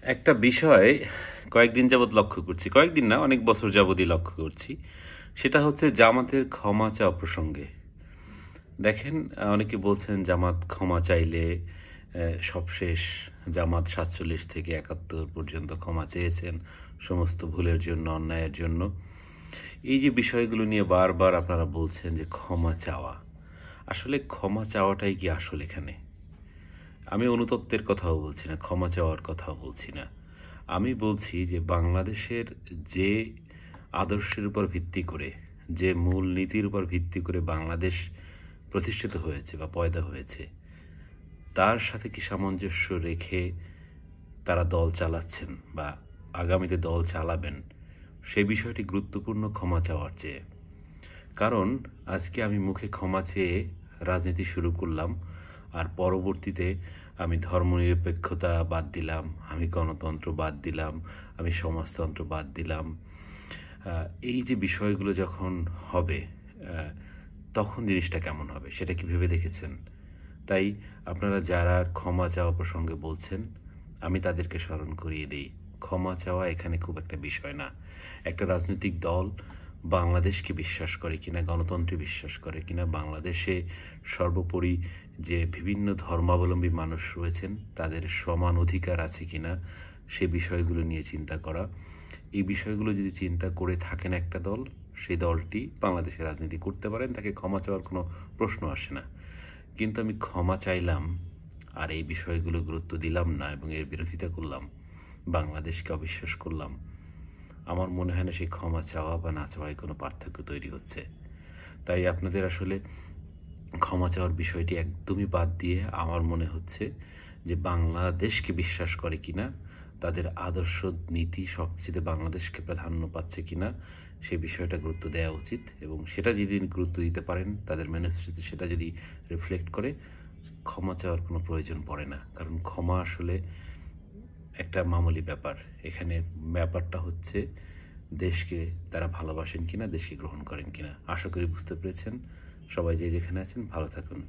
একটা বিষয় কয়েকদিন যাবৎ লক্ষ্য করছি। কয়েকদিন না, অনেক বছর যাবতই লক্ষ্য করছি। সেটা হচ্ছে জামাতের ক্ষমা চাওয়া প্রসঙ্গে। দেখেন, অনেকে বলছেন জামাত ক্ষমা চাইলে সব শেষ। জামাত ৪৭ থেকে ৭১ পর্যন্ত ক্ষমা চেয়েছেন সমস্ত ভুলের জন্য, অন্যায়ের জন্য। এই যে বিষয়গুলো নিয়ে বারবার আপনারা বলছেন যে ক্ষমা চাওয়া। আসলে ক্ষমা চাওয়াটাই কি আসল এখানে? আমি অনুতপ্তের কথাও বলছি না, ক্ষমা চাওয়ার কথাও বলছি না। আমি বলছি যে বাংলাদেশের যে আদর্শের উপর ভিত্তি করে, যে মূল নীতির উপর ভিত্তি করে বাংলাদেশ প্রতিষ্ঠিত হয়েছে বা পয়দা হয়েছে, তার সাথে কি সামঞ্জস্য রেখে তারা দল চালাচ্ছেন বা আগামীতে দল চালাবেন, সে বিষয়টি গুরুত্বপূর্ণ ক্ষমা চাওয়ার চেয়ে। কারণ আজকে আমি মুখে ক্ষমা চেয়ে রাজনীতি শুরু করলাম, আর পরবর্তীতে আমি ধর্মনিরপেক্ষতা বাদ দিলাম, আমি গণতন্ত্র বাদ দিলাম, আমি সমাজতন্ত্র বাদ দিলাম। এই যে বিষয়গুলো যখন হবে, তখন জিনিসটা কেমন হবে সেটা কি ভেবে দেখেছেন? তাই আপনারা যারা ক্ষমা চাওয়া প্রসঙ্গে বলছেন, আমি তাদেরকে স্মরণ করিয়ে দিই, ক্ষমা চাওয়া এখানে খুব একটা বিষয় না। একটা রাজনৈতিক দল বাংলাদেশকে বিশ্বাস করে কিনা, গণতন্ত্রে বিশ্বাস করে কিনা, বাংলাদেশে সর্বোপরি যে বিভিন্ন ধর্মাবলম্বী মানুষ রয়েছেন তাদের সমান অধিকার আছে কিনা, সে বিষয়গুলো নিয়ে চিন্তা করা। এই বিষয়গুলো যদি চিন্তা করে থাকেন একটা দল, সেই দলটি বাংলাদেশে রাজনীতি করতে পারেন, তাকে ক্ষমা চাওয়ার কোনো প্রশ্ন আসে না। কিন্তু আমি ক্ষমা চাইলাম আর এই বিষয়গুলো গুরুত্ব দিলাম না এবং এর বিরোধিতা করলাম, বাংলাদেশকে অবিশ্বাস করলাম, আমার মনে হয় না সেই ক্ষমা চাওয়া বা না চাওয়ায় কোনো পার্থক্য তৈরি হচ্ছে। তাই আপনাদের আসলে ক্ষমা চাওয়ার বিষয়টি একদমই বাদ দিয়ে আমার মনে হচ্ছে যে বাংলাদেশকে বিশ্বাস করে কিনা, তাদের আদর্শ নীতি সব কিছুতে বাংলাদেশকে প্রাধান্য পাচ্ছে কিনা, সেই বিষয়টা গুরুত্ব দেওয়া উচিত। এবং সেটা যদি গুরুত্ব দিতে পারেন, তাদের ম্যানিফেস্টোতে সেটা যদি রিফ্লেক্ট করে, ক্ষমা চাওয়ার কোনো প্রয়োজন পড়ে না। কারণ ক্ষমা আসলে একটা মামুলি ব্যাপার। এখানে ব্যাপারটা হচ্ছে দেশকে তারা ভালোবাসেন কিনা, দেশকে গ্রহণ করেন কিনা। আশা করি বুঝতে পেরেছেন। সবাই যে যেখানে আছেন ভালো থাকুন।